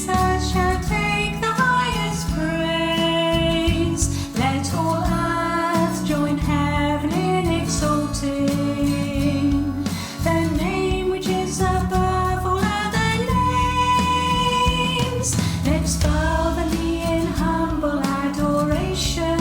Jesus shall take the highest praise. Let all earth join heaven in exalting the name which is above all other names. Let's bow the knee in humble adoration,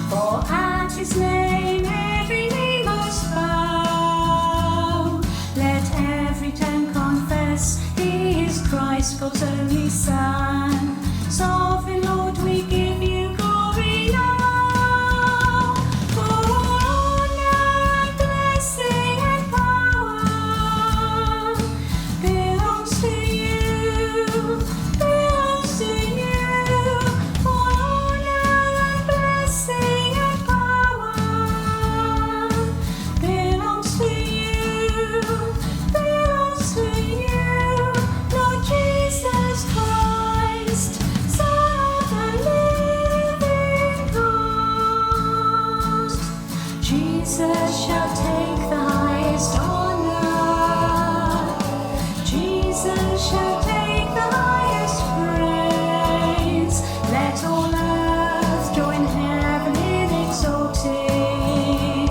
for at his name every knee must bow. Let every tongue confess he is Christ, God's only Son. Sovereign Lord, we give you glory now. For all honor, blessing, and power belongs to you, belongs to you. All honor, blessing, and power belongs to you, belongs to you. Lord Jesus Christ, Son of the living God. Jesus shall take the highest honor. Jesus shall take the highest praise. Let all earth join heaven in exalting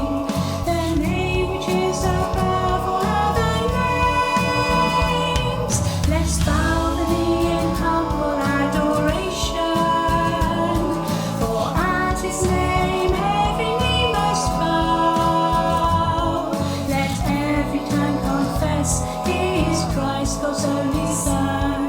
the name which is above all other names. Let's bow the knee in humble adoration, for at his name every knee must bow. Let every tongue confess he is Christ, God's only Son.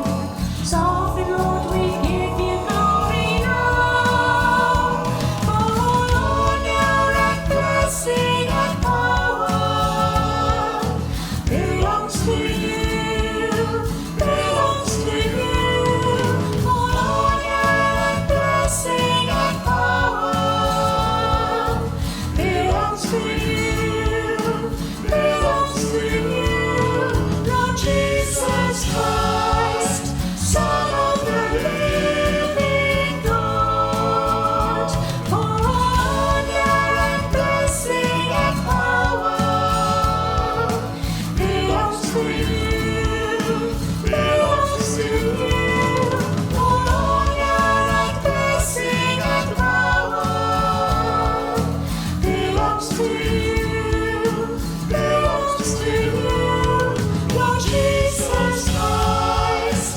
Sovereign Lord, we give you glory now. For all honor and blessing and power belongs to you, belongs to you. All honor and blessing and power belongs to you, belongs to you. Lord Jesus Christ, Son of the living God. For honor and blessing and power belongs to you, belongs to you. All honor and blessing and power belongs to you, belongs to you. Lord Jesus Christ,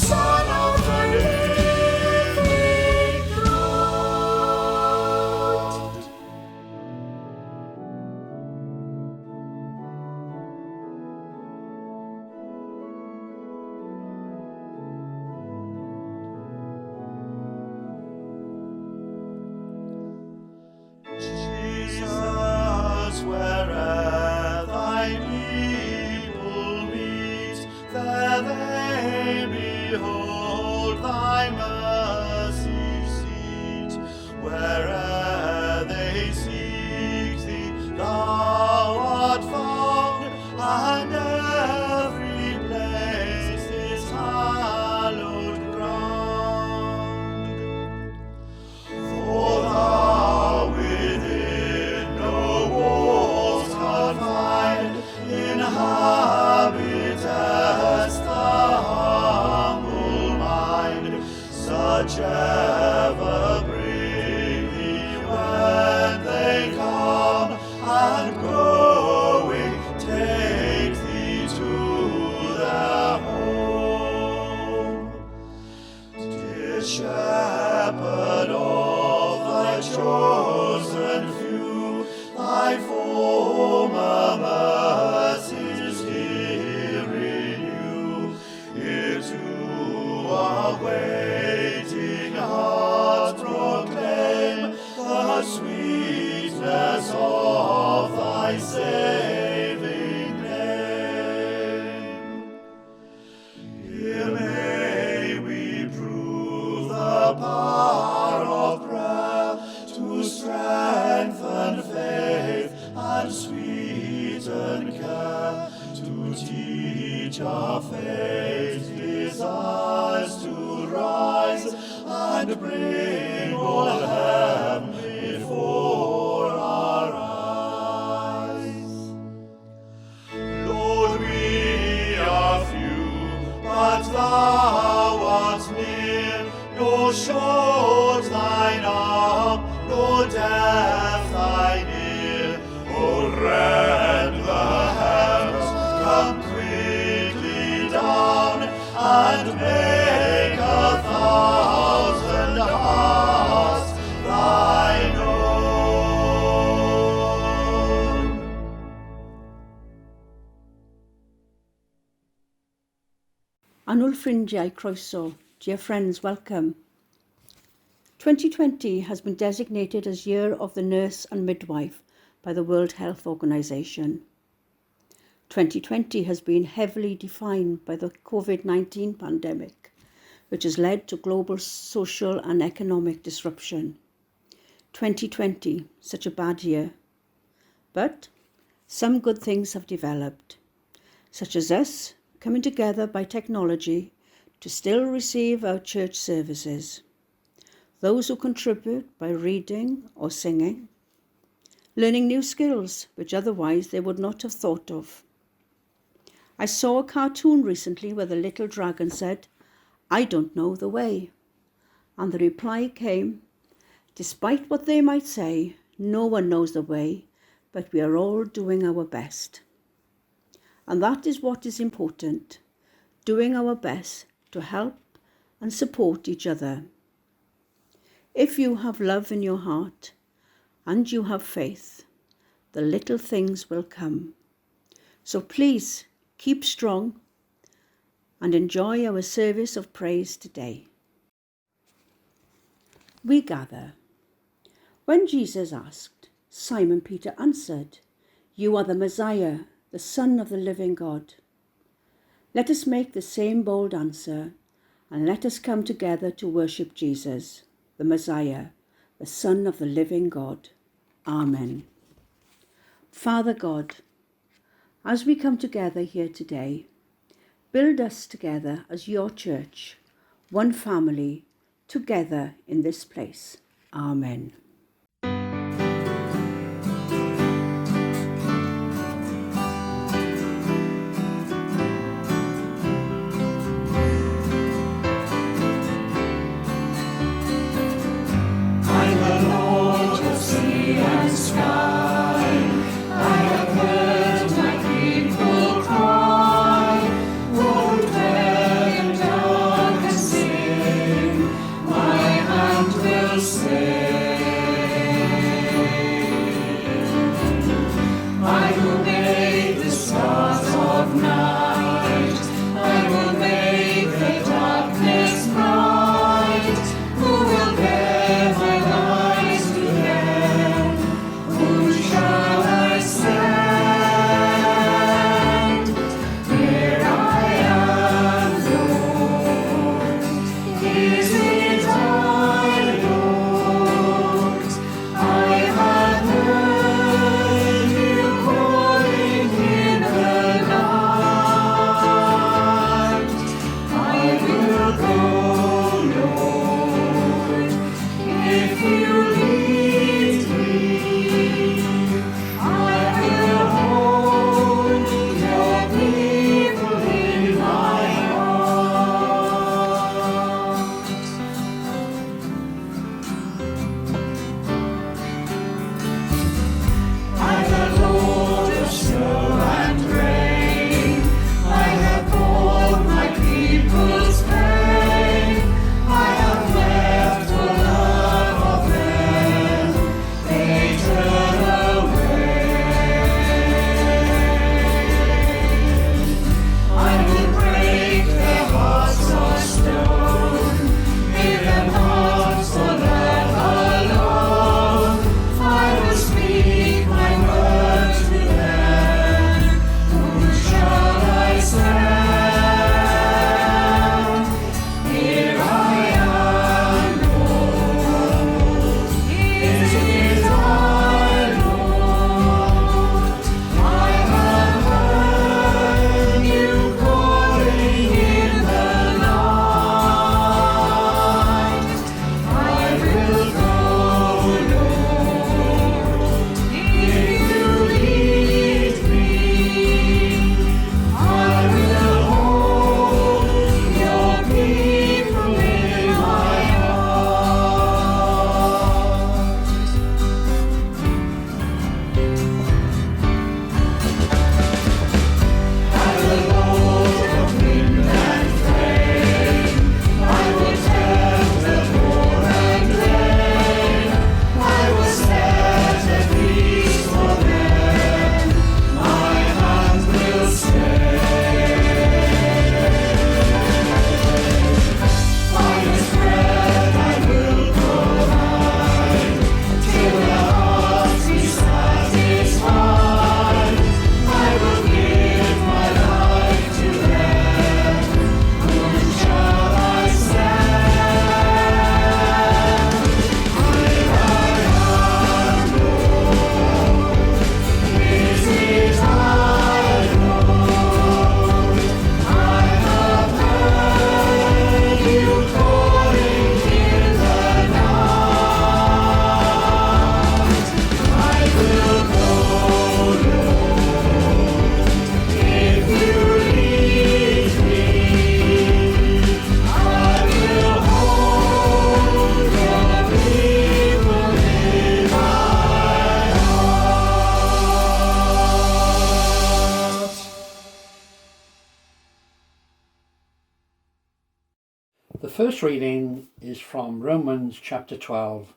Son of the living God. Jesus, where'er thy people meet, there they behold thy mercy seat. Where'er they seek thee, thou art found, and every place is hallowed ground. For thou within no walls confined inhabitest the humble mind, such ever bring thee when they come, and going take thee to their home. Dear Shepherd of thy chosen few, thy former mercies here renew. Here to our waiting heart proclaim the sweetness of thy saving name. Here may we prove the power of prayer to strengthen faith and sweeten care, to teach our faith desires to rise. thou art near, nor short thine arm, nor death thine ear. O rend the heavens, come quickly down, and make 1,000 hearts thine own. Anwl ffrindiau croeso. Dear friends, welcome. 2020 has been designated as Year of the Nurse and Midwife by the World Health Organization. 2020 has been heavily defined by the COVID-19 pandemic, which has led to global social and economic disruption. 2020, such a bad year. But some good things have developed, such as us coming together by technology to still receive our church services. Those who contribute by reading or singing, learning new skills which otherwise they would not have thought of. I saw a cartoon recently where the little dragon said, "I don't know the way." And the reply came, "Despite what they might say, no one knows the way, but we are all doing our best." And that is what is important, doing our best to help and support each other. If you have love in your heart and you have faith, the little things will come. So please keep strong and enjoy our service of praise today. We gather. When Jesus asked, Simon Peter answered, "You are the Messiah, the Son of the living God." Let us make the same bold answer, and let us come together to worship Jesus, the Messiah, the Son of the living God. Amen. Father God, as we come together here today, build us together as your church, one family, together in this place. Amen. People's pain. The first reading is from Romans chapter 12,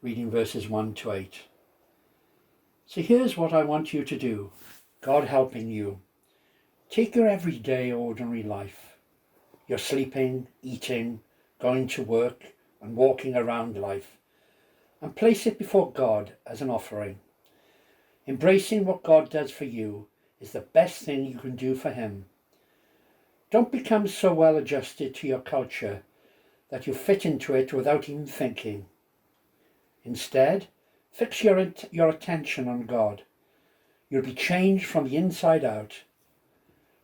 reading verses 1 to 8. So here's what I want you to do, God helping you. Take your everyday ordinary life, your sleeping, eating, going to work and walking around life, and place it before God as an offering. Embracing what God does for you is the best thing you can do for him. Don't become so well adjusted to your culture that you fit into it without even thinking. Instead, fix your attention on God. You'll be changed from the inside out.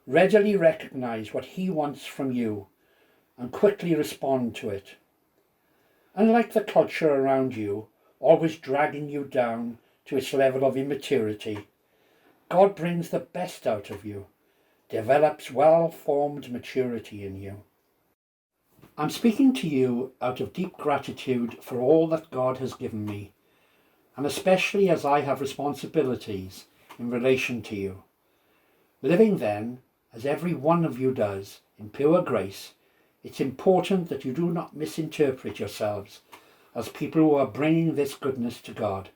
Readily recognize what he wants from you and quickly respond to it. Unlike the culture around you, always dragging you down to its level of immaturity, God brings the best out of you, develops well-formed maturity in you. I'm speaking to you out of deep gratitude for all that God has given me, and especially as I have responsibilities in relation to you. Living then, as every one of you does, in pure grace, it's important that you do not misinterpret yourselves as people who are bringing this goodness to God.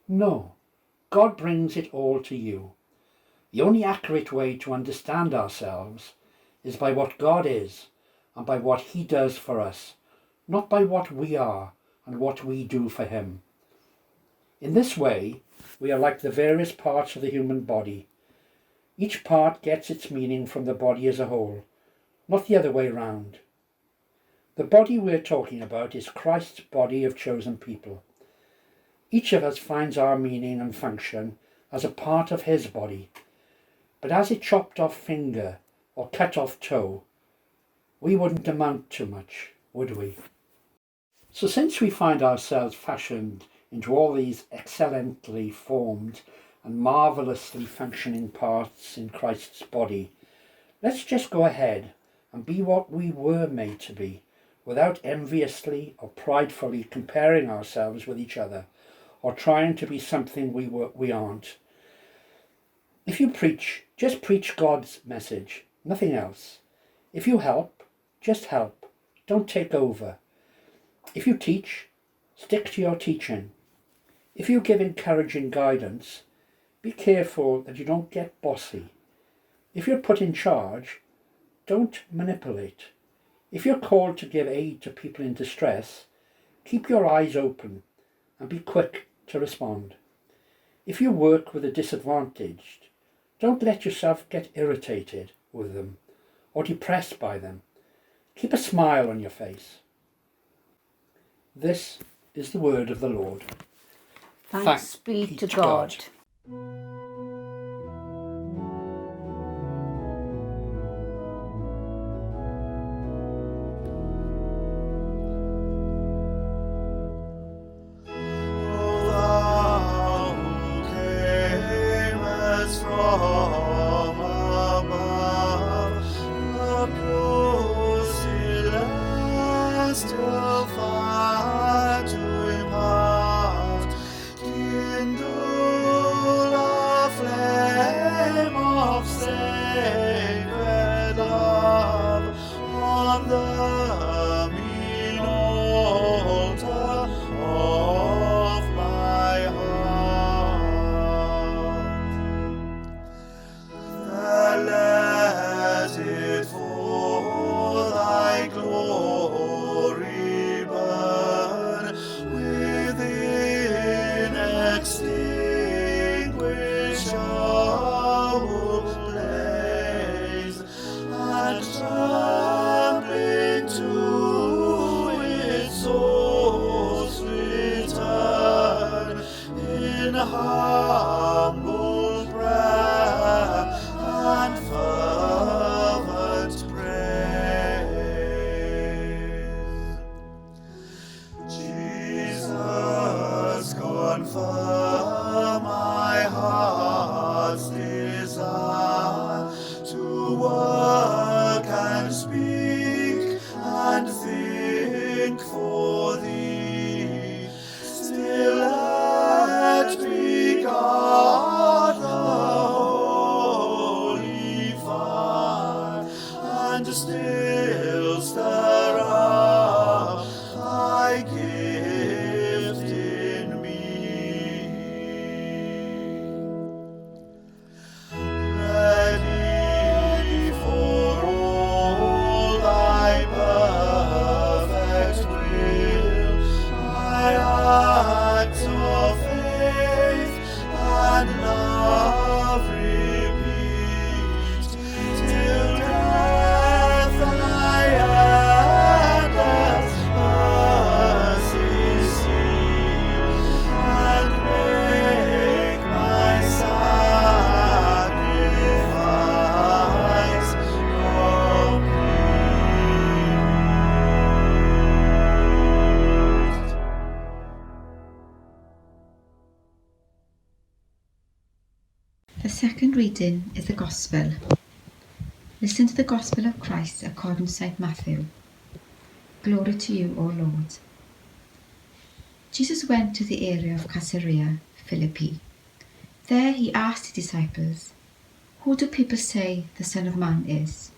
No, God brings it all to you. The only accurate way to understand ourselves is by what God is and by what he does for us, not by what we are and what we do for him. In this way, we are like the various parts of the human body. Each part gets its meaning from the body as a whole, not the other way round. The body we're talking about is Christ's body of chosen people. Each of us finds our meaning and function as a part of his body, but as a chopped off finger or cut off toe, we wouldn't amount to much, would we? So since we find ourselves fashioned into all these excellently formed and marvellously functioning parts in Christ's body, let's just go ahead and be what we were made to be, without enviously or pridefully comparing ourselves with each other, or trying to be something we aren't. If you preach, just preach God's message, nothing else. If you help, just help, don't take over. If you teach, stick to your teaching. If you give encouraging guidance, be careful that you don't get bossy. If you're put in charge, don't manipulate. If you're called to give aid to people in distress, keep your eyes open and be quick to respond. If you work with the disadvantaged, don't let yourself get irritated with them or depressed by them. Keep a smile on your face. This is the word of the Lord. Thanks be to God. Thou who camest from above, the pure celestial fire to impart, kindle a flame of sacred love on the mean altar of my heart. Let it for thy glory burn within extinguishable blaze, and trembling to its source return in humble prayer and fervent praise. Jesus, confirm my heart's desire to work and speak and think for thee. Still let me guard the holy fire, and still stir second reading is the Gospel. Listen to the Gospel of Christ according to St. Matthew. Glory to you, O Lord. Jesus went to the area of Caesarea Philippi. There he asked his disciples, "Who do people say the Son of Man is?"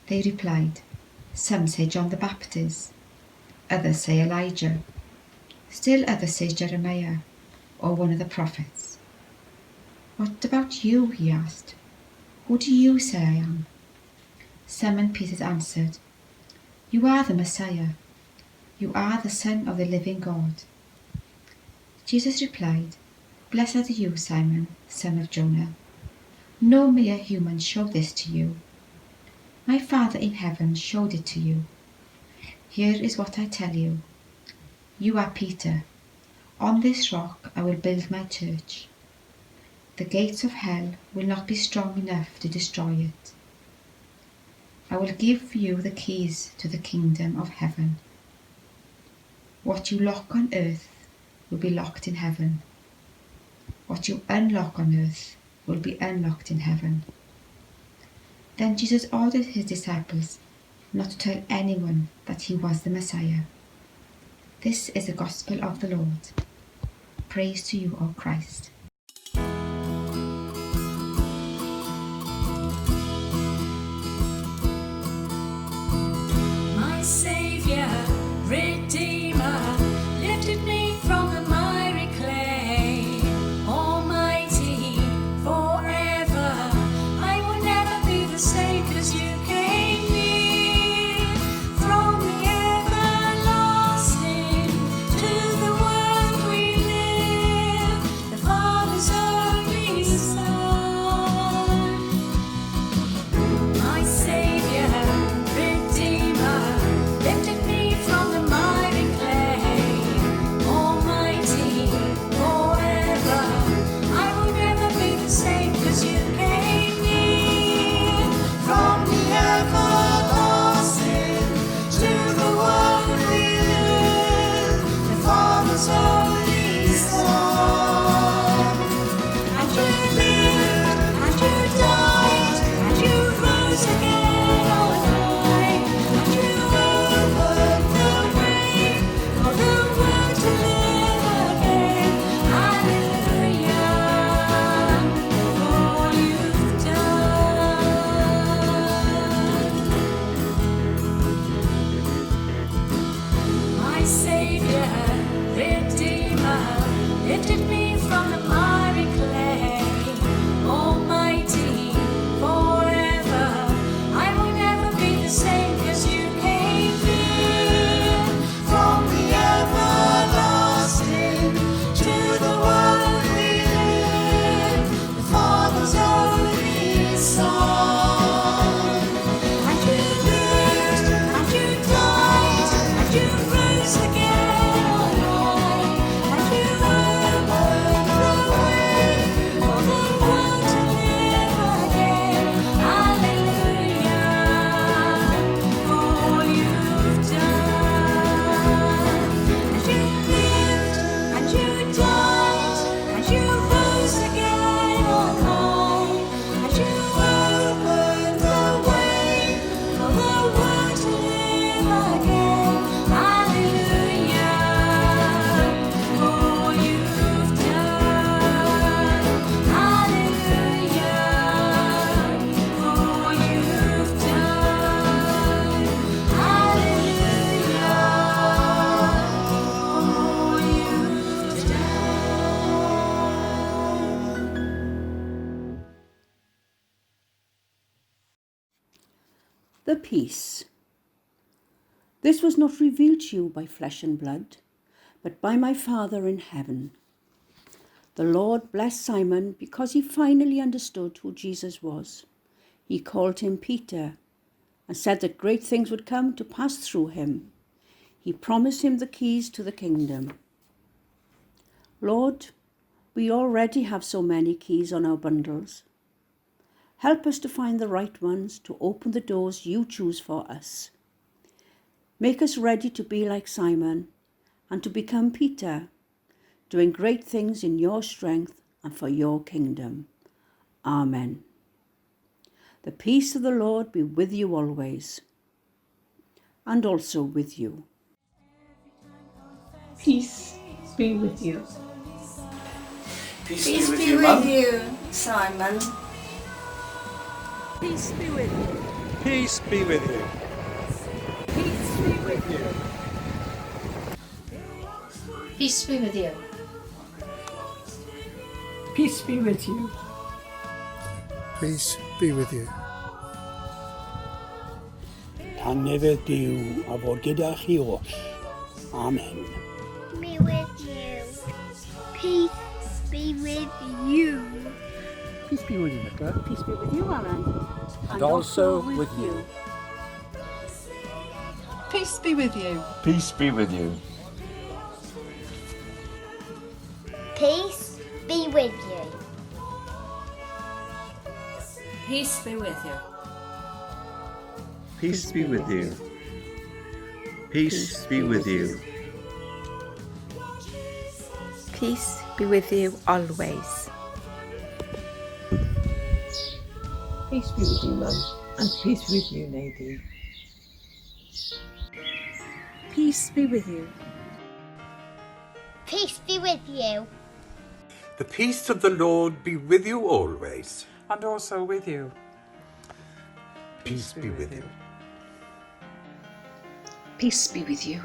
They replied, "Some say John the Baptist, others say Elijah, still others say Jeremiah, or one of the prophets." "What about you?" he asked. "Who do you say I am?" Simon Peter answered, "You are the Messiah. You are the Son of the living God." Jesus replied, "Blessed are you, Simon, son of Jonah. No mere human showed this to you. My Father in heaven showed it to you. Here is what I tell you. You are Peter. On this rock I will build my church. The gates of hell will not be strong enough to destroy it. I will give you the keys to the kingdom of heaven. What you lock on earth will be locked in heaven. What you unlock on earth will be unlocked in heaven." Then Jesus ordered his disciples not to tell anyone that he was the Messiah. This is the Gospel of the Lord. Praise to you, O Christ. My Saviour, Redeemer, lifted me from the miry clay. Almighty, forever, I will never be the same, 'cause you came near. From the everlasting to the world we live, the Father's only Son. My Saviour, Redeemer, lifted me from the miry clay. Almighty, forever, I will never be the same, 'cause you came near. From the everlasting to the world we live, the Father's only Son. And you lived, and you died, and you rose again on high, and you opened the way for the world to live again. Hallelujah, for all you've done. My Saviour, Redeemer, lifted me from the miry clay. Almighty, forever, I will never be the same, 'cause you came near. From the everlasting to the world we live, the Father's only Son. And you lived, and you died, and you rose again on high, and you opened the way for the world to live again. Hallelujah, for all you've done. And you lived, and you died, and you rose again on high, and you opened the way for the world to live again. Hallelujah, for all you've done. Hallelujah, for all you've done. Hallelujah, for all you've done. The peace. This was not revealed to you by flesh and blood, but by my Father in heaven. The Lord blessed Simon because he finally understood who Jesus was. He called him Peter and said that great things would come to pass through him. He promised him the keys to the kingdom. Lord, we already have so many keys on our bundles. Help us to find the right ones to open the doors you choose for us. Make us ready to be like Simon and to become Peter, doing great things in your strength and for your kingdom. Amen. The peace of the Lord be with you always, and also with you. Peace be with you. Peace Peace be with be you, with Mum. you, Simon. Peace be with you. Peace be with you. Peace be with you. Peace be with you. Peace be with you. Peace be with you. Tangnefedd Duw a fod gyda chi oll. Amen. Be with you. Peace be with you. Peace be with you, Nicola. Peace be with you, Alan. And also with you. Peace be with you. Peace be with you. Peace be with you. Peace be with you. Peace be with you. Peace be with you. Peace be with you always. Peace be with you, Mum. And peace with you, Nadine. Peace be with you. Peace be with you. The peace of the Lord be with you always. And also with you. Peace be with you. Peace be with you.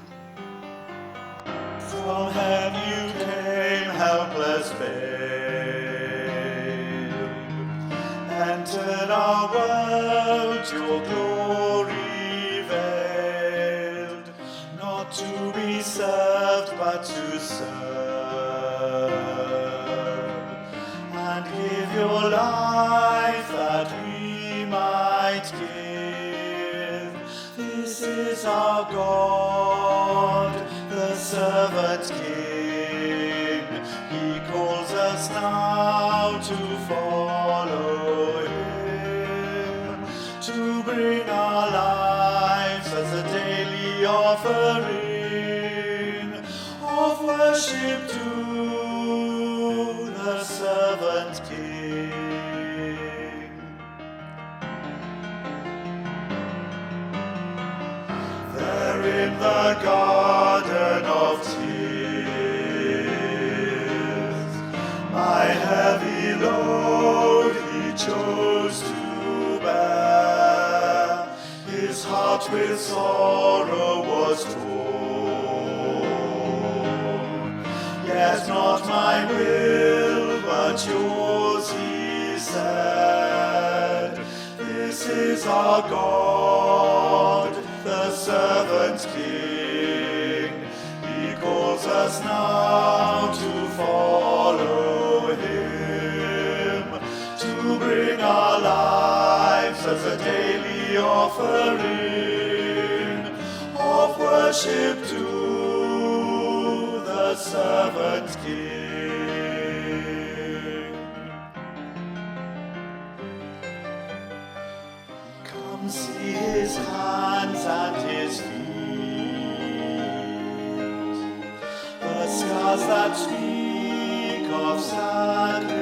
From heaven you came, helpless babe. Entered our world, your glory veiled. Not to be served, but to serve. And give your life that we might give. This is our God, the servant King. He calls us now to follow him, to bring our lives as a daily offering of worship to the servant King. There in the garden of tears, my heavy load he chose to bear. His heart with sorrow was torn. Yet not my will, but yours, he said. This is our God, the servant King. He calls us now to follow him, to bring our lives as a daily offering of worship to the servant King. Come see his hands and his feet, the scars that speak of sacrifice,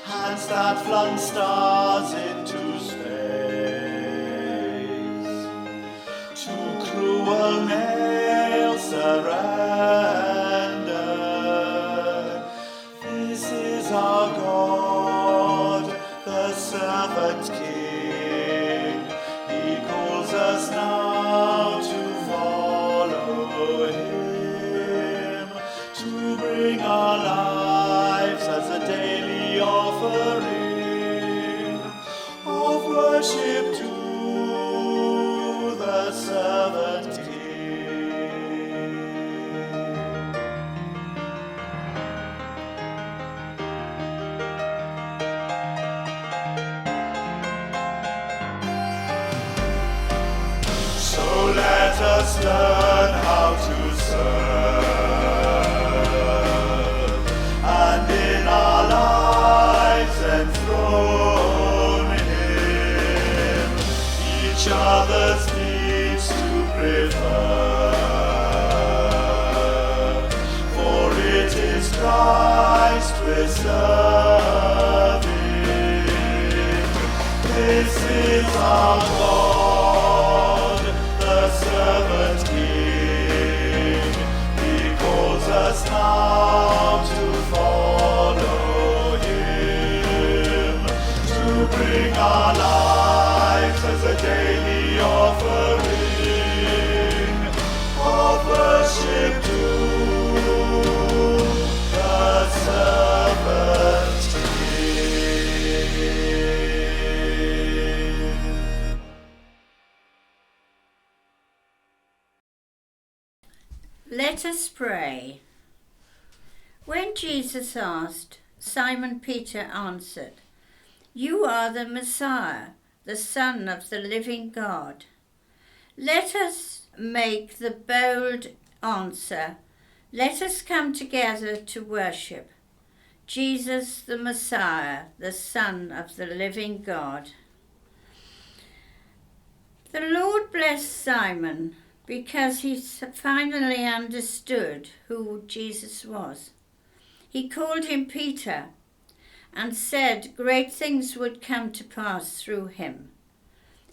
hands that flung stars into space, to cruel nails surrendered. This is our God, the servant King. He calls us now to follow him, to bring our lives as a daily offering of worship to the servant King. So let us learn how to serve, and in our lives enthrone him, each other's needs to prefer, for it is Christ we're serving. This is our God, the servant King. He calls us now to follow Him, to bring our lives as a daily offering of worship to the servant King. Let us pray. When Jesus asked, Simon Peter answered, "You are the Messiah, the Son of the living God." Let us make the bold answer. Let us come together to worship Jesus the Messiah, the Son of the living God. The Lord blessed Simon because he finally understood who Jesus was. He called him Peter and said great things would come to pass through him.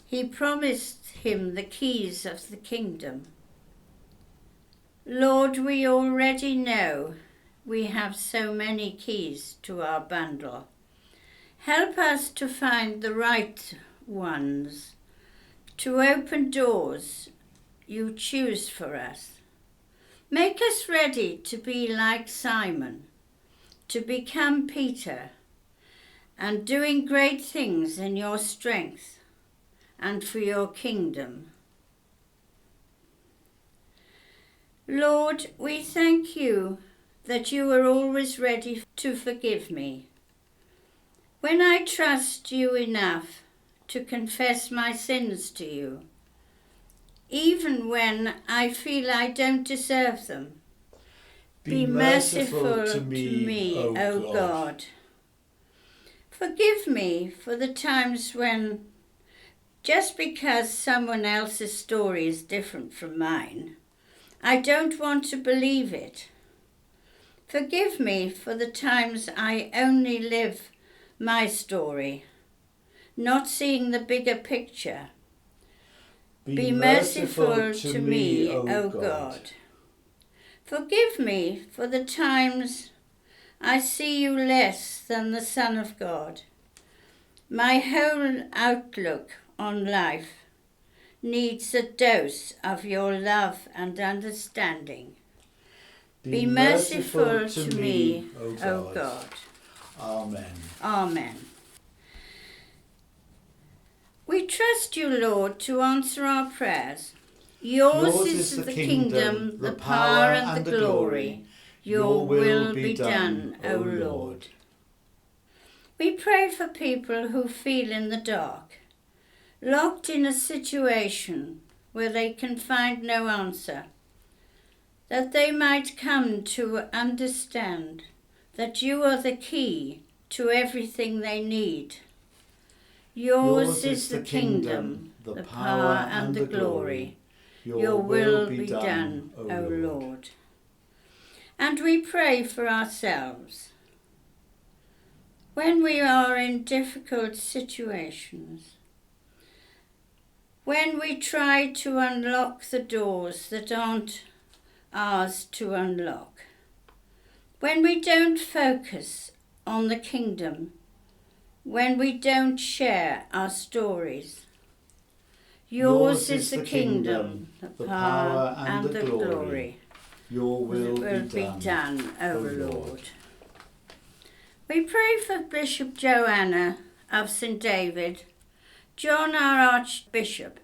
He promised him the keys of the kingdom. Lord, we already know we have so many keys to our bundle. Help us to find the right ones, to open doors you choose for us. Make us ready to be like Simon, to become Peter, and doing great things in your strength and for your kingdom. Lord, we thank you that you are always ready to forgive me. When I trust you enough to confess my sins to you, even when I feel I don't deserve them, be merciful to me, O God. Forgive me for the times when, just because someone else's story is different from mine, I don't want to believe it. Forgive me for the times I only live my story, not seeing the bigger picture. Be merciful to me, O God. Forgive me for the times I see you less than the Son of God. My whole outlook on life needs a dose of your love and understanding. Be merciful to me, O God. Amen. Amen. We trust you, Lord, to answer our prayers. Yours is the kingdom, the power and the glory. Your will be done, O Lord. We pray for people who feel in the dark, locked in a situation where they can find no answer, that they might come to understand that you are the key to everything they need. Yours is the kingdom, the power and the glory. Your will be done, O Lord. And we pray for ourselves. When we are in difficult situations, when we try to unlock the doors that aren't ours to unlock, when we don't focus on the kingdom, when we don't share our stories. Yours is the kingdom, the power and the glory. Your will be done, O Lord. We pray for Bishop Joanna of St. David, John our Archbishop,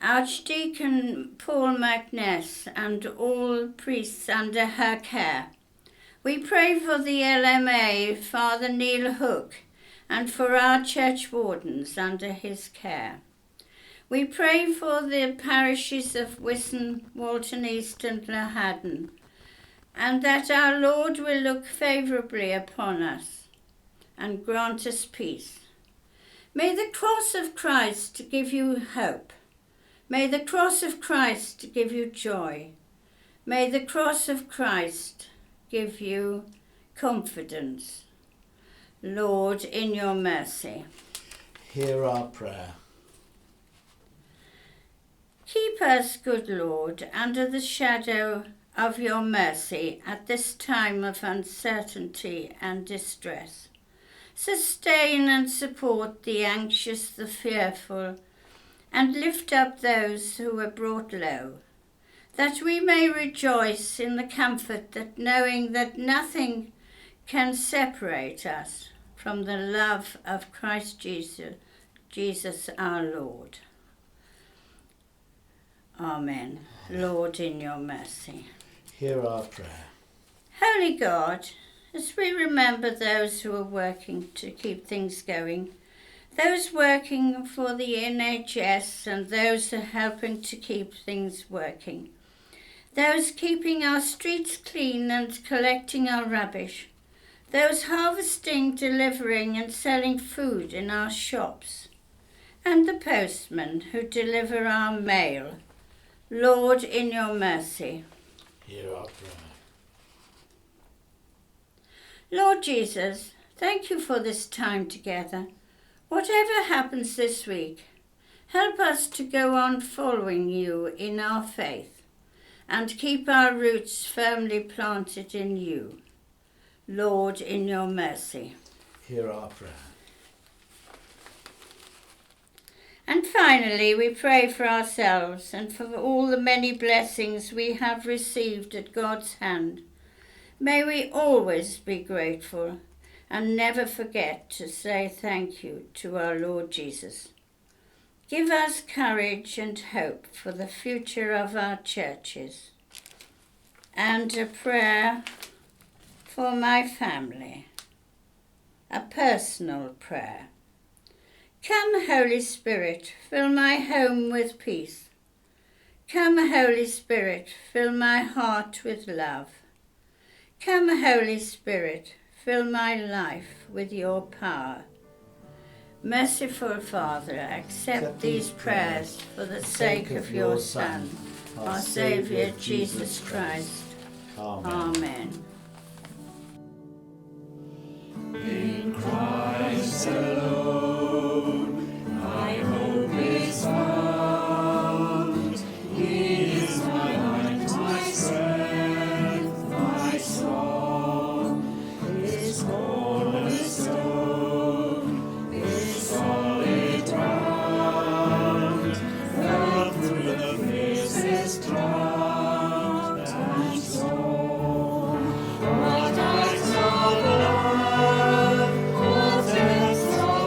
Archdeacon Paul McNess and all priests under her care. We pray for the LMA, Father Neil Hook, and for our church wardens under his care. We pray for the parishes of Wiston, Walton East and Lahaden, and that our Lord will look favourably upon us and grant us peace. May the cross of Christ give you hope. May the cross of Christ give you joy. May the cross of Christ give you confidence. Lord, in your mercy. Hear our prayer. Keep us, good Lord, under the shadow of your mercy at this time of uncertainty and distress. Sustain and support the anxious, the fearful, and lift up those who are brought low, that we may rejoice in the comfort that knowing that nothing can separate us from the love of Christ Jesus our Lord. Amen. Lord, in your mercy. Hear our prayer. Holy God, as we remember those who are working to keep things going, those working for the NHS and those who are helping to keep things working, those keeping our streets clean and collecting our rubbish, those harvesting, delivering and selling food in our shops, and the postmen who deliver our mail, Lord, in your mercy. Hear our prayer. Lord Jesus, thank you for this time together. Whatever happens this week, help us to go on following you in our faith and keep our roots firmly planted in you. Lord, in your mercy. Hear our prayer. And finally, we pray for ourselves and for all the many blessings we have received at God's hand. May we always be grateful and never forget to say thank you to our Lord Jesus. Give us courage and hope for the future of our churches. And a prayer for my family, a personal prayer. Come, Holy Spirit, fill my home with peace. Come, Holy Spirit, fill my heart with love. Come, Holy Spirit, fill my life with your power. Merciful Father, accept these prayers for the sake of your Son, our Saviour, Jesus Christ. Amen. In Christ alone, my hope is found. He is my light, my strength, my song. His cornerstone is solid ground. Fell through the fiercest drought and storm. What eyes of love, what depths of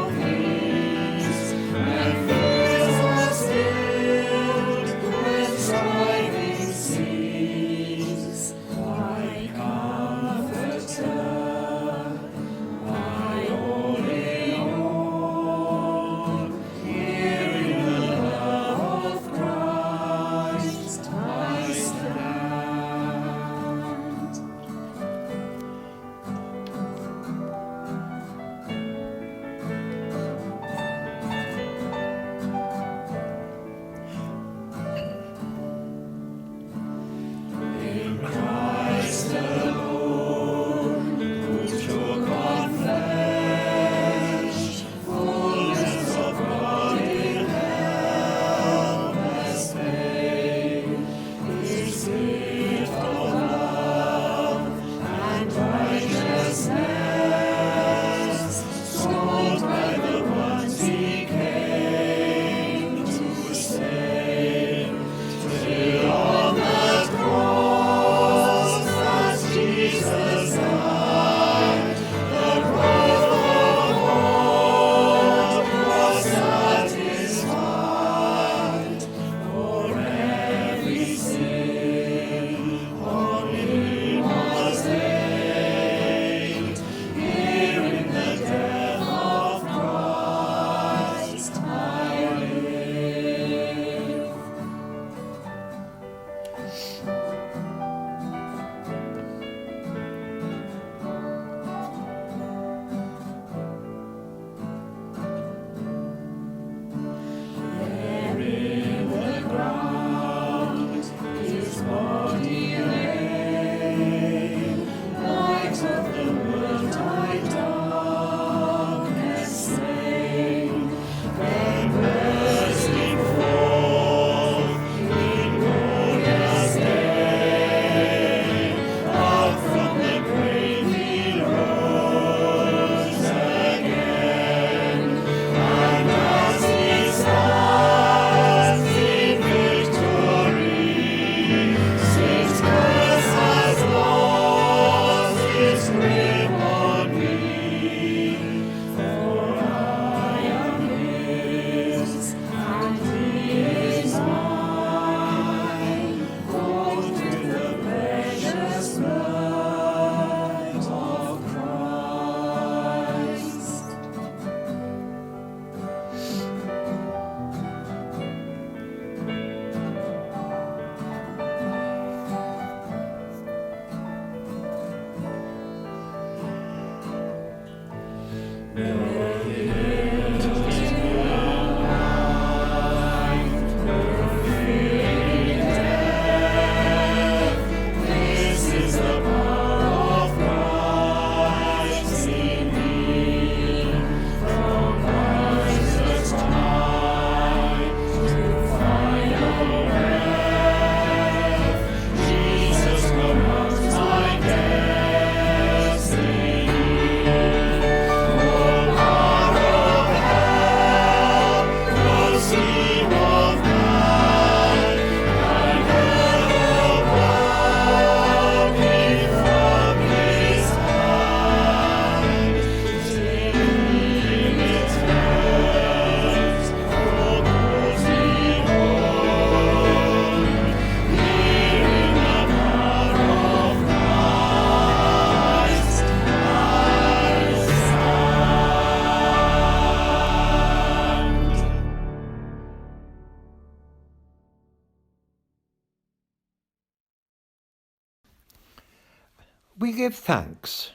We give thanks.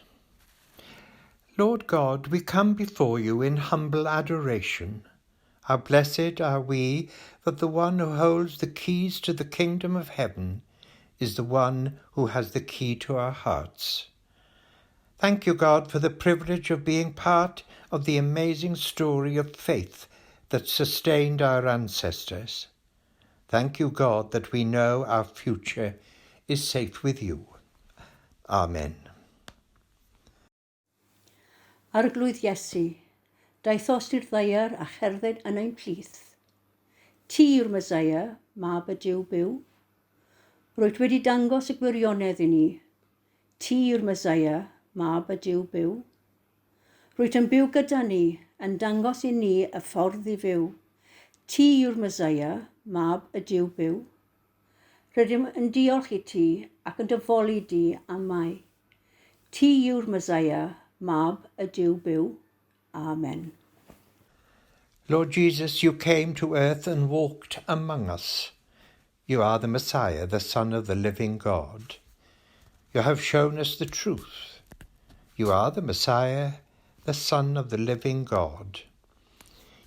Lord God, we come before you in humble adoration. How blessed are we that the one who holds the keys to the kingdom of heaven is the one who has the key to our hearts. Thank you, God, for the privilege of being part of the amazing story of faith that sustained our ancestors. Thank you, God, that we know our future is safe with you. Amen. Arglwydd Iesu, daethos i'r ddeiar a cherdded yn ein plith. Ti yw'r Mesaia, mab y Duw byw. Rwyt wedi dangos y gwirionedd i ni. Ti yw'r Mesaia, mab y Duw byw. Rwyt yn byw gyda ni, yn dangos i ni y ffordd i fyw. Ti yw'r Mesaia, mab y Duw byw. Rydym yn diolch i ti ac yn dyfoli di am mai. Ti yw'r Mesaia, mab y Duw byw. Amen. Lord Jesus, you came to earth and walked among us. You are the Messiah, the Son of the living God. You have shown us the truth. You are the Messiah, the Son of the living God.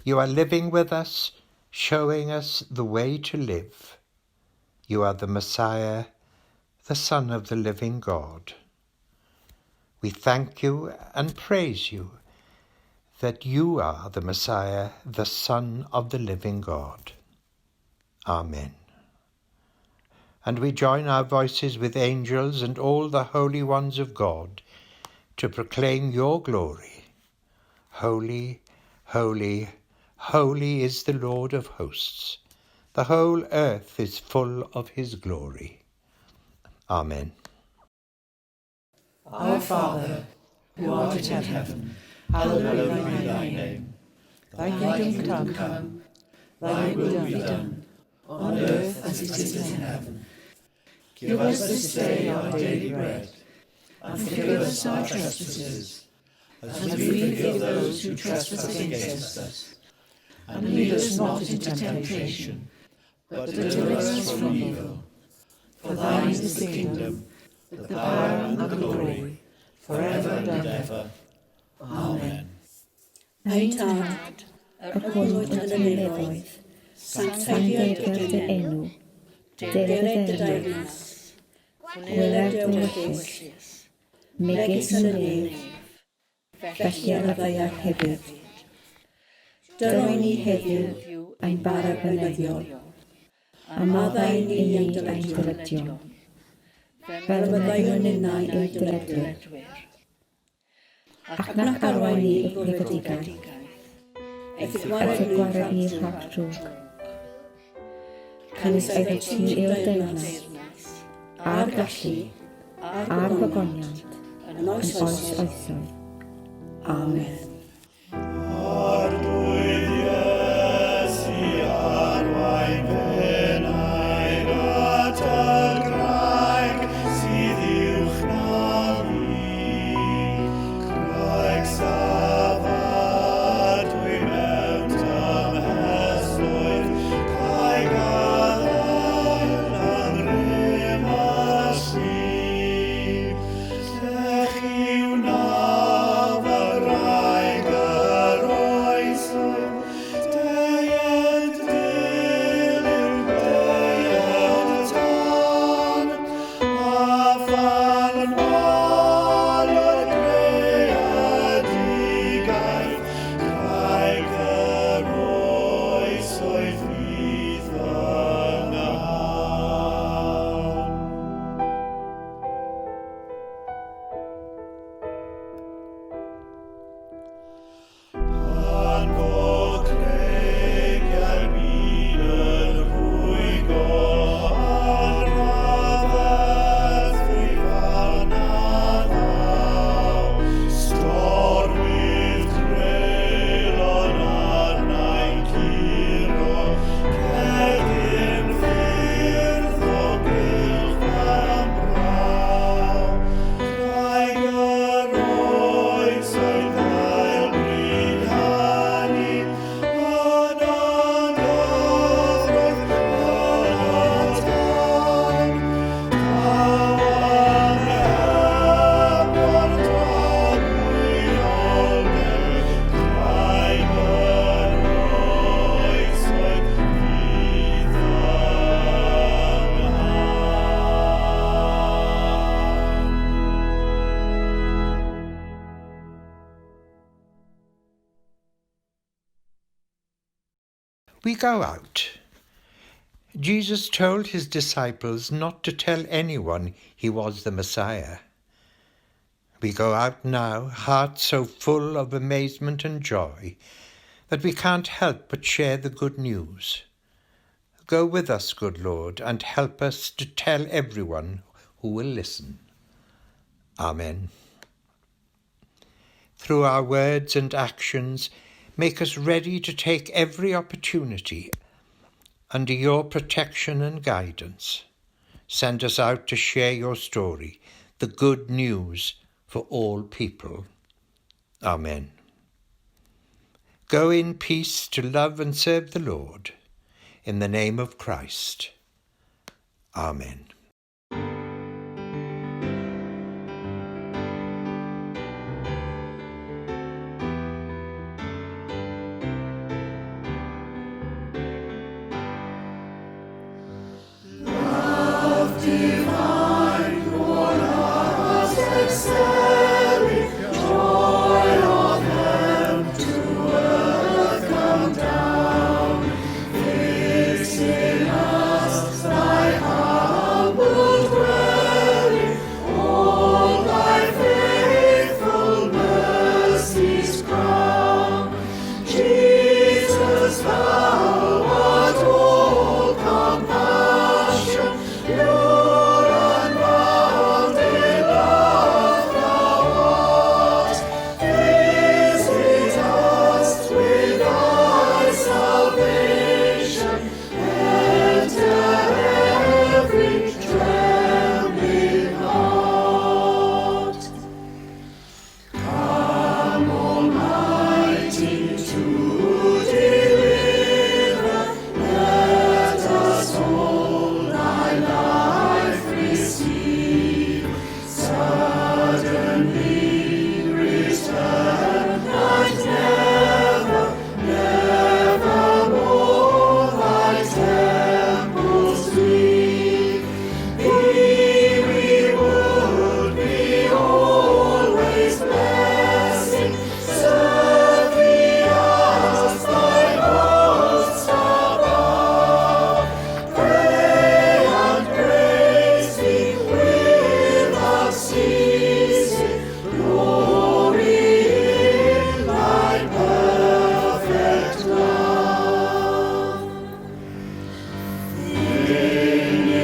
You are living with us, showing us the way to live. You are the Messiah, the Son of the living God. We thank you and praise you that you are the Messiah, the Son of the living God. Amen. And we join our voices with angels and all the holy ones of God to proclaim your glory. Holy, holy, holy is the Lord of hosts. The whole earth is full of his glory. Amen. Our Father, who art in heaven, hallowed be thy name. Thy kingdom come, thy will be done, on earth as it is in heaven. Give us this day our daily bread, and forgive us our trespasses, as we forgive those who trespass against us. And lead us not into temptation, but deliver us from evil. For thine is the kingdom, the power and the glory, forever and ever. Amen. Ein tad, yr hwnnw yn y nefoedd, sanctaidd dy enw, dered dy daenas, gweled dy wyllys, megis yn y nef, felly ar y ddeiar hefyd. Dyrwy ni heddiw ein bara bynyddiol, a maddau ni ein dyledio, fel fyddai'n unnau i'w dyledwyr. Ac nac arwain ni i'w brifedigaeth, eith gwared ni'r rhag drwg. Cynnes oedd ti i'w deyrnas, a'r gallu, a'r gogoniant, yn oes oesoedd. Amen. Rai We go out. Jesus told his disciples not to tell anyone he was the Messiah. We go out now, hearts so full of amazement and joy that we can't help but share the good news. Go with us, good Lord, and help us to tell everyone who will listen. Amen. Through our words and actions, make us ready to take every opportunity under your protection and guidance. Send us out to share your story, the good news for all people. Amen. Go in peace to love and serve the Lord. In the name of Christ. Amen.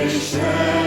Finish